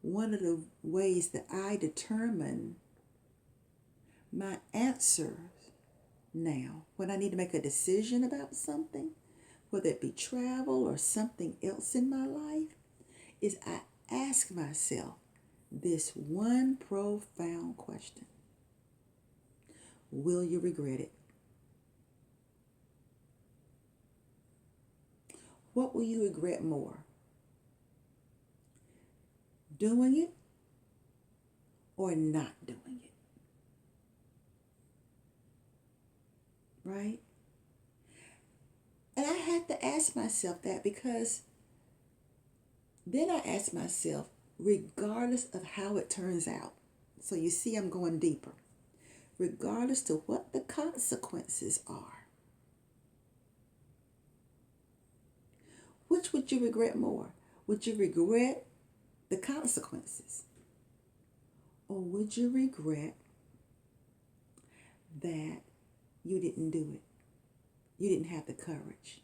one of the ways that I determine my answers now, when I need to make a decision about something, whether it be travel or something else in my life, is I ask myself this one profound question: will you regret it? What will you regret more? Doing it or not doing it? Right? And I had to ask myself that, because then I asked myself, regardless of how it turns out, so you see I'm going deeper, regardless to what the consequences are, which would you regret more? Would you regret the consequences? Or would you regret that you didn't do it? You didn't have the courage.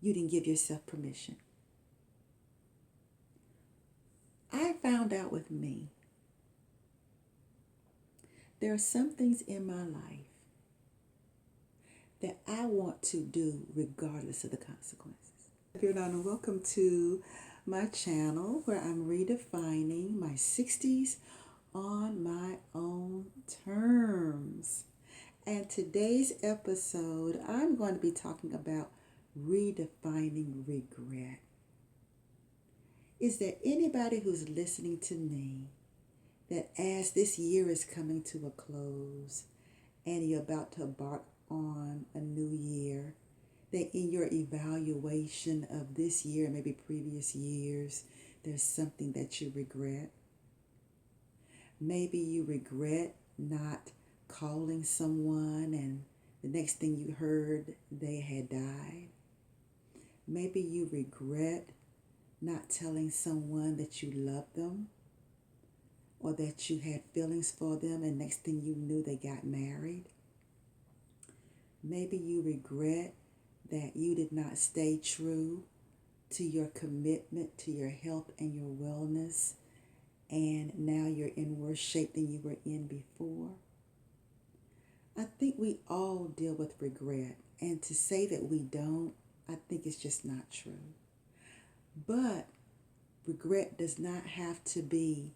You didn't give yourself permission. I found out with me, there are some things in my life that I want to do regardless of the consequences. If you're not, welcome to my channel where I'm redefining my 60s on my own terms. And today's episode, I'm going to be talking about redefining regret. Is there anybody who's listening to me that, as this year is coming to a close and you're about to embark on a new year, that in your evaluation of this year, maybe previous years, there's something that you regret? Maybe you regret not calling someone and the next thing you heard, they had died. Maybe you regret not telling someone that you love them or that you had feelings for them, and next thing you knew, they got married. Maybe you regret that you did not stay true to your commitment to your health and your wellness, and now you're in worse shape than you were in before. I think we all deal with regret, and to say that we don't, I think it's just not true. But regret does not have to be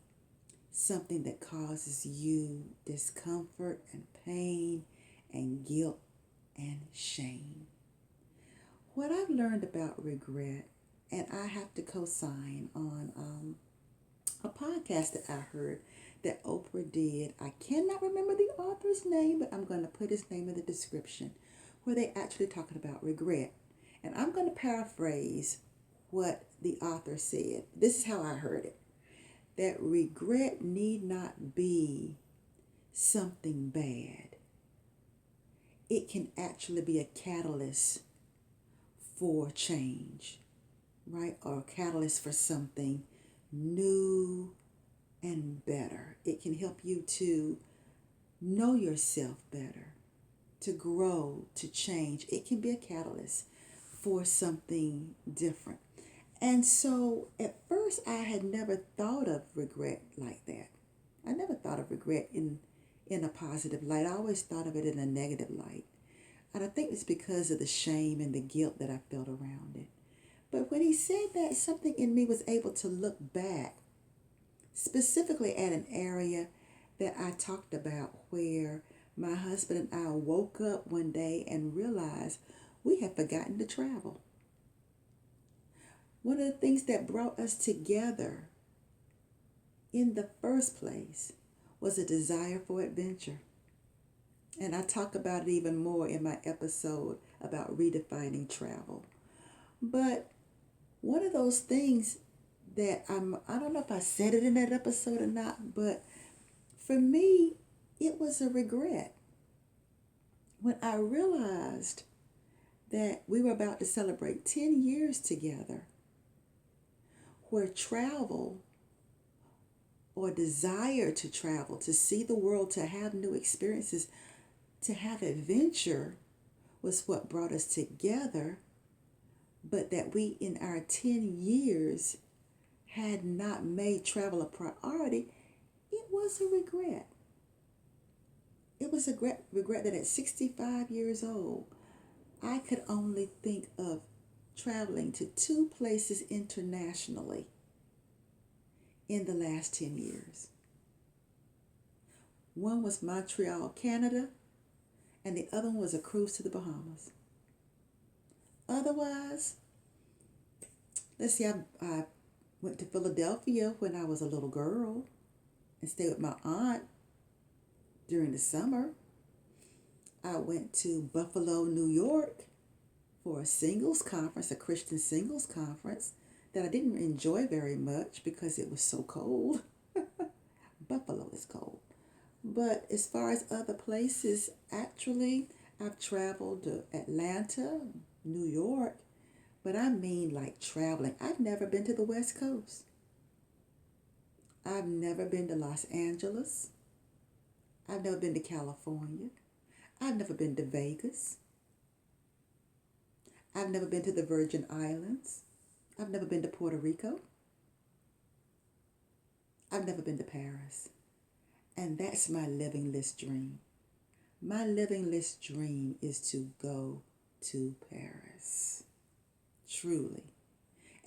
something that causes you discomfort and pain and guilt and shame. What I've learned about regret, and I have to co-sign on a podcast that I heard that Oprah did. I cannot remember the author's name, but I'm going to put his name in the description, where they actually talking about regret. And I'm going to paraphrase what the author said. This is how I heard it: that regret need not be something bad. It can actually be a catalyst for change, right? Or a catalyst for something new and better. It can help you to know yourself better, to grow, to change. It can be a catalyst for something different. And so at first I had never thought of regret like that. I never thought of regret in a positive light. I always thought of it in a negative light. And I think it's because of the shame and the guilt that I felt around it. But when he said that, something in me was able to look back, specifically at an area that I talked about, where my husband and I woke up one day and realized we had forgotten to travel. One of the things that brought us together in the first place was a desire for adventure. And I talk about it even more in my episode about redefining travel. But one of those things that I don't know if I said it in that episode or not, but for me, it was a regret. When I realized that we were about to celebrate 10 years together, where travel or desire to travel, to see the world, to have new experiences, to have adventure was what brought us together, but that we in our 10 years had not made travel a priority, it was a regret. It was a regret that at 65 years old, I could only think of traveling to 2 places internationally in the last 10 years. One was Montreal, Canada, and the other one was a cruise to the Bahamas. Otherwise, let's see, I went to Philadelphia when I was a little girl and stayed with my aunt during the summer. I went to Buffalo, New York for a singles conference, a Christian singles conference that I didn't enjoy very much because it was so cold. Buffalo is cold. But as far as other places, actually, I've traveled to Atlanta, New York, but I mean like traveling. I've never been to the West Coast. I've never been to Los Angeles. I've never been to California. I've never been to Vegas. I've never been to the Virgin Islands. I've never been to Puerto Rico. I've never been to Paris. And that's my living list dream. My living list dream is to go to Paris. Truly.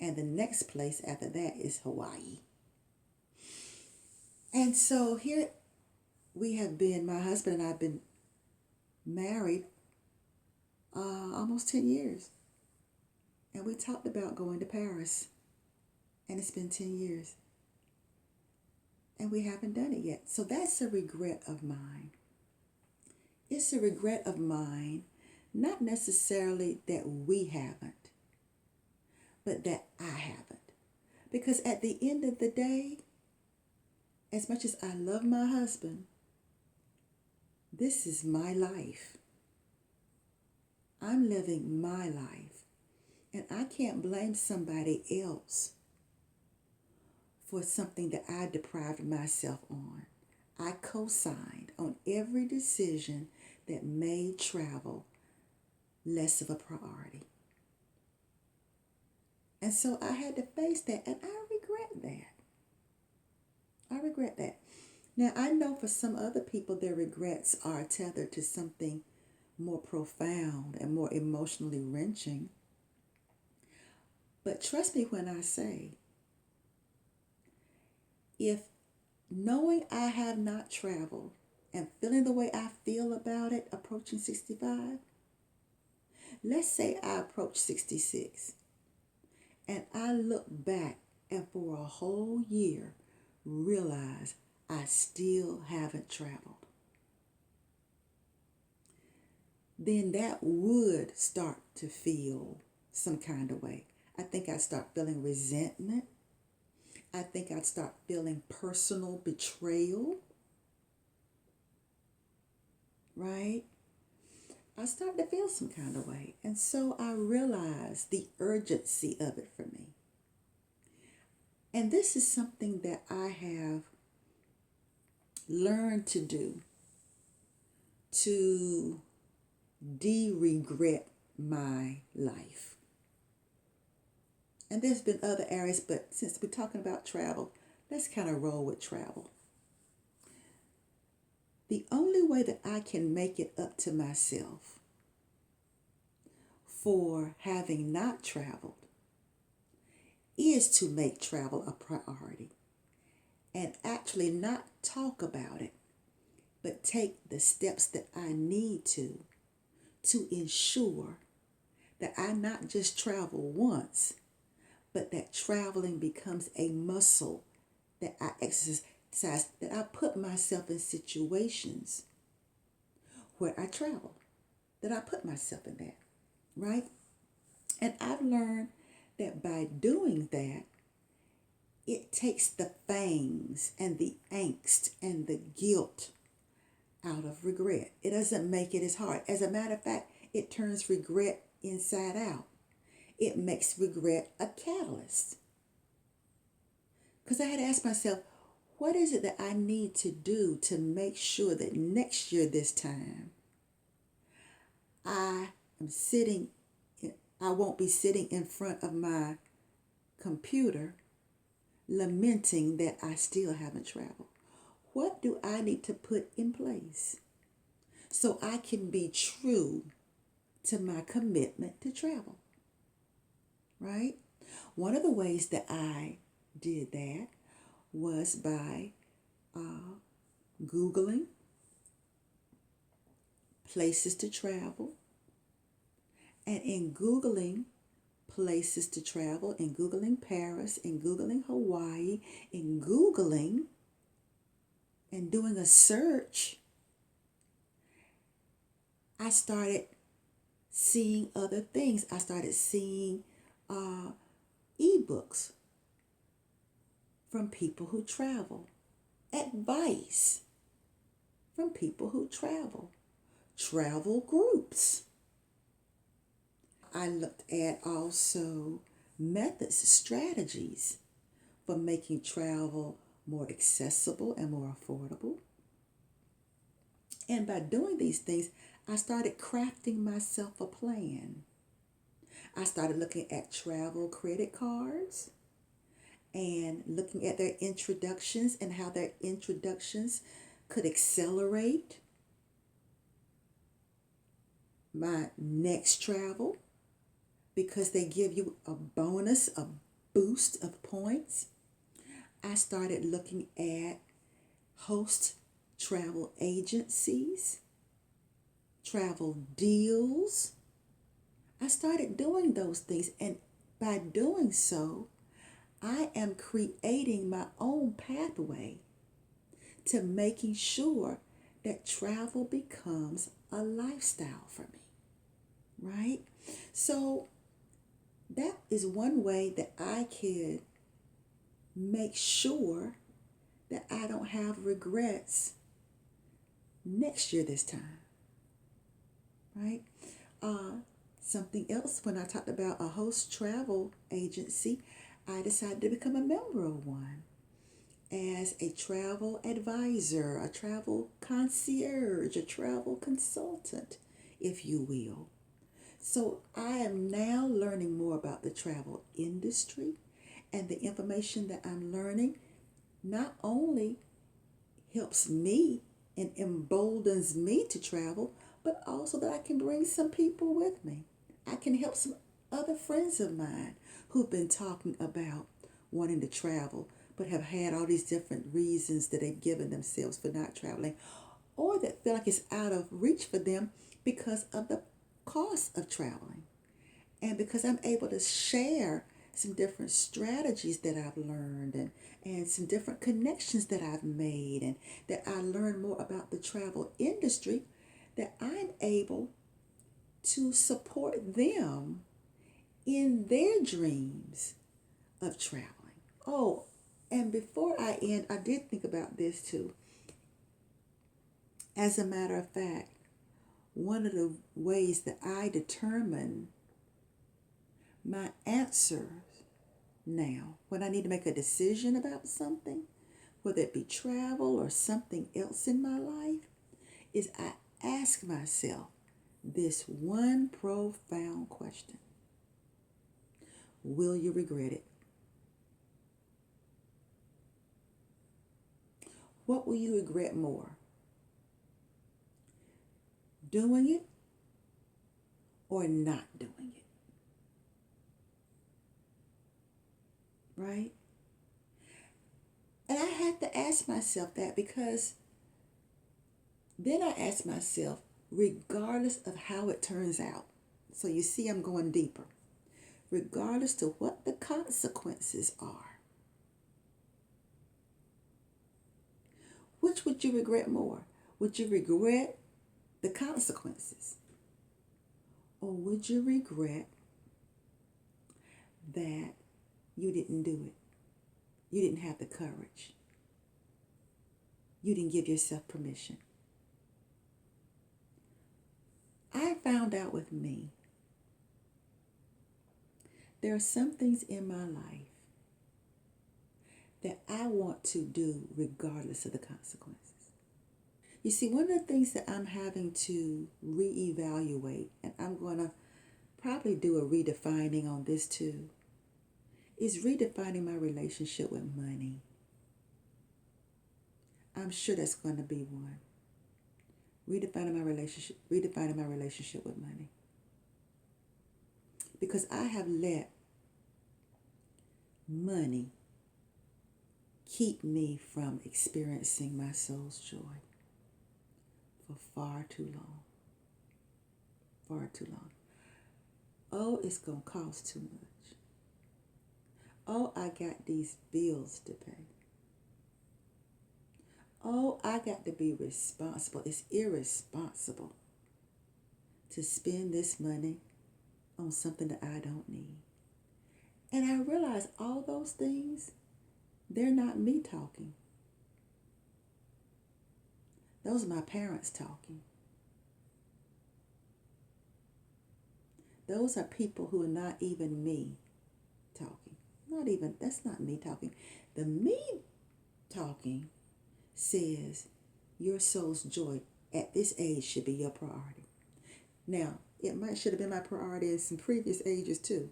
And the next place after that is Hawaii. And so here we have been, my husband and I have been married almost 10 years. And we talked about going to Paris. And it's been 10 years. And we haven't done it yet. So that's a regret of mine. It's a regret of mine, not necessarily that we haven't, but that I haven't. Because at the end of the day, as much as I love my husband, this is my life. I'm living my life. And I can't blame somebody else for something that I deprived myself on. I co-signed on every decision that made travel less of a priority. And so I had to face that, and I regret that. I regret that. Now, I know for some other people, their regrets are tethered to something more profound and more emotionally wrenching. But trust me when I say, if knowing I have not traveled and feeling the way I feel about it approaching 65, let's say I approach 66 and I look back and for a whole year realize I still haven't traveled, then that would start to feel some kind of way. I think I'd start feeling resentment. I think I'd start feeling personal betrayal, right? I start to feel some kind of way. And so I realized the urgency of it for me. And this is something that I have learned to do to de-regret my life. And there's been other areas, but since we're talking about travel, let's kind of roll with travel. The only way that I can make it up to myself for having not traveled is to make travel a priority and actually not talk about it, but take the steps that I need to ensure that I not just travel once, but that traveling becomes a muscle that I exercise, that I put myself in situations where I travel, that I put myself in that, right? And I've learned that by doing that, it takes the fangs and the angst and the guilt out of regret. It doesn't make it as hard. As a matter of fact, it turns regret inside out. It makes regret a catalyst. Because I had to ask myself, what is it that I need to do to make sure that next year this time I won't be sitting in front of my computer lamenting that I still haven't traveled? What do I need to put in place so I can be true to my commitment to travel? Right? One of the ways that I did that was by Googling places to travel. And in Googling places to travel, in Googling Paris, in Googling Hawaii, in Googling and doing a search, I started seeing other things. I started seeing ebooks from people who travel, advice from people who travel groups. I looked at also methods, strategies for making travel more accessible and more affordable. And by doing these things, I started crafting myself a plan. I started looking at travel credit cards and looking at their introductions and how their introductions could accelerate my next travel because they give you a bonus, a boost of points. I started looking at host travel agencies, travel deals. I started doing those things, and by doing so, I am creating my own pathway to making sure that travel becomes a lifestyle for me, right? So that is one way that I could make sure that I don't have regrets next year this time, right? Something else, when I talked about a host travel agency, I decided to become a member of one as a travel advisor, a travel concierge, a travel consultant, if you will. So I am now learning more about the travel industry, and the information that I'm learning not only helps me and emboldens me to travel, but also that I can bring some people with me. I can help some other friends of mine who've been talking about wanting to travel, but have had all these different reasons that they've given themselves for not traveling, or that feel like it's out of reach for them because of the cost of traveling. And because I'm able to share some different strategies that I've learned and some different connections that I've made, and that I learn more about the travel industry, that I'm able to support them in their dreams of traveling. Oh, and before I end, I did think about this too. As a matter of fact, one of the ways that I determine my answers now, when I need to make a decision about something, whether it be travel or something else in my life, is I ask myself this one profound question: will you regret it? What will you regret more? Doing it or not doing it? Right? And I had to ask myself that, because then I asked myself, regardless of how it turns out, so you see I'm going deeper, regardless to what the consequences are, which would you regret more? Would you regret the consequences? Or would you regret that you didn't do it? You didn't have the courage. You didn't give yourself permission. I found out with me, there are some things in my life that I want to do regardless of the consequences. You see, one of the things that I'm having to reevaluate, and I'm going to probably do a redefining on this too, is redefining my relationship with money. I'm sure that's going to be one. Redefining my relationship with money. Because I have let money keep me from experiencing my soul's joy for far too long. Far too long. Oh, it's going to cost too much. Oh, I got these bills to pay. Oh, I got to be responsible. It's irresponsible to spend this money on something that I don't need. And I realize all those things, they're not me talking. Those are my parents talking. Those are people who are not even me talking. That's not me talking. The me talking says your soul's joy at this age should be your priority. Now, should have been my priority in some previous ages too,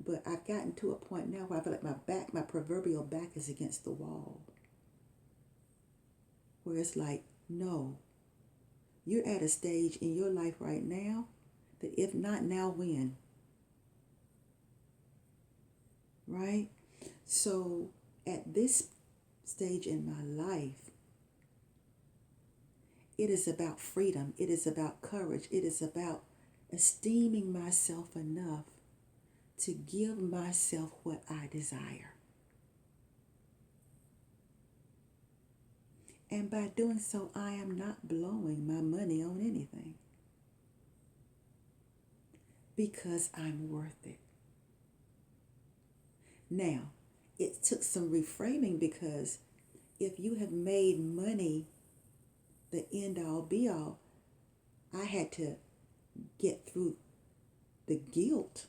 but I've gotten to a point now where I feel like my proverbial back is against the wall. Where it's like, no, you're at a stage in your life right now that if not now, when? Right? So at this stage in my life, it is about freedom. It is about courage. It is about esteeming myself enough to give myself what I desire. And by doing so, I am not blowing my money on anything because I'm worth it. Now, it took some reframing because if you have made money the end all be all, I had to get through the guilt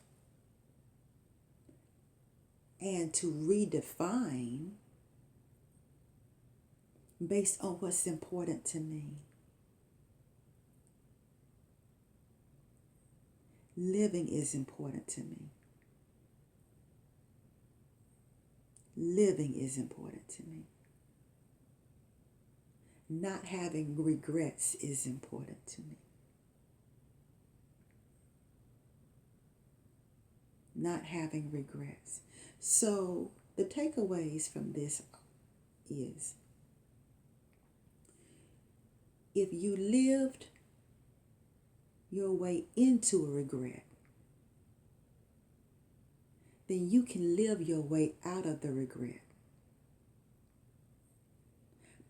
and to redefine based on what's important to me. Living is important to me. Living is important to me. Not having regrets is important to me. Not having regrets. So the takeaways from this is, if you lived your way into a regret, then you can live your way out of the regret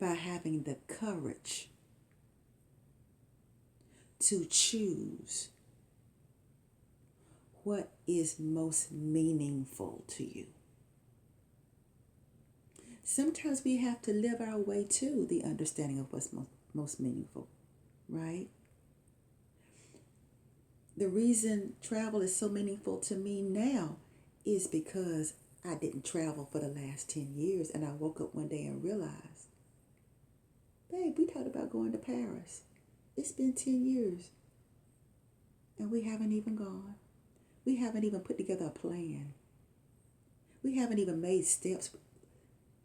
by having the courage to choose what is most meaningful to you. Sometimes we have to live our way to the understanding of what's most meaningful, right? The reason travel is so meaningful to me now is because I didn't travel for the last 10 years, and I woke up one day and realized, babe, we talked about going to Paris. It's been 10 years, and we haven't even gone. We haven't even put together a plan. We haven't even made steps.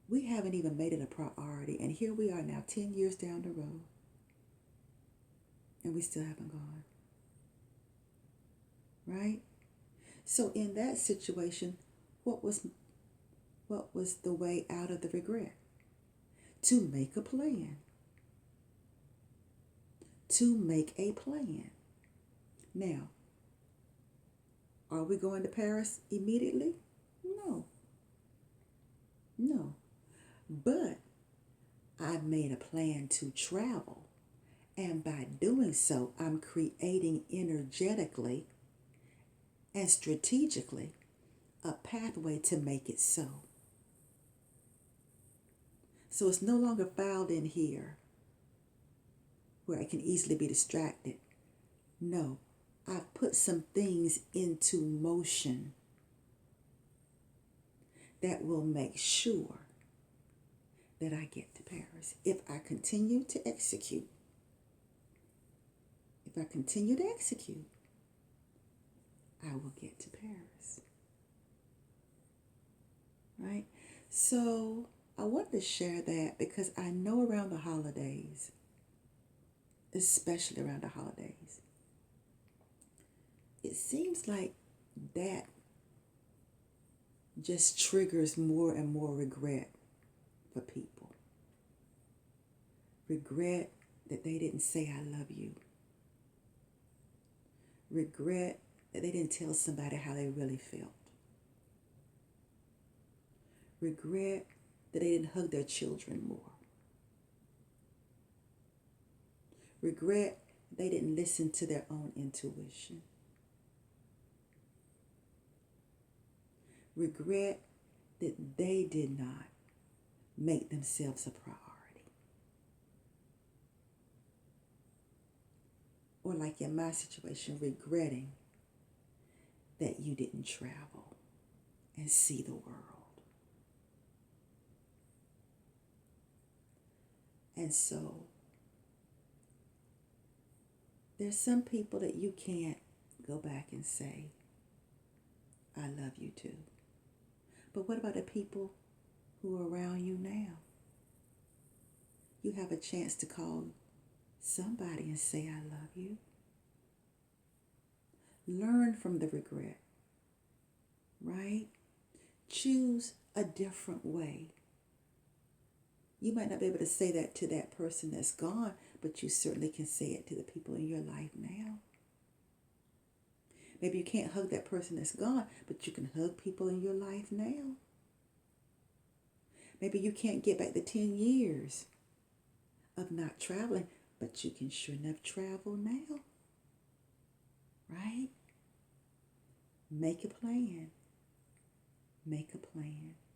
We haven't even made it a priority. And here we are now, 10 years down the road, and we still haven't gone. Right? So in that situation, what was the way out of the regret? To make a plan. To make a plan. Now, are we going to Paris immediately? No. No. But I made a plan to travel. And by doing so, I'm creating energetically and strategically a pathway to make it so. So it's no longer filed in here where I can easily be distracted. No, I've put some things into motion that will make sure that I get to Paris. If I continue to execute, I will get to Paris. right? So I wanted to share that because I know around the holidays, especially around the holidays, it seems like that just triggers more and more regret for people. Regret that they didn't say, I love you. Regret that they didn't tell somebody how they really felt. Regret that they didn't hug their children more. Regret they didn't listen to their own intuition. Regret that they did not make themselves a priority. Or like in my situation, regretting that you didn't travel and see the world. And so there's some people that you can't go back and say, I love you too. But what about the people who are around you now? You have a chance to call somebody and say, I love you. Learn from the regret, right? Choose a different way. You might not be able to say that to that person that's gone, but you certainly can say it to the people in your life now. Maybe you can't hug that person that's gone, but you can hug people in your life now. Maybe you can't get back the 10 years of not traveling, but you can sure enough travel now. Right? Make a plan. Make a plan.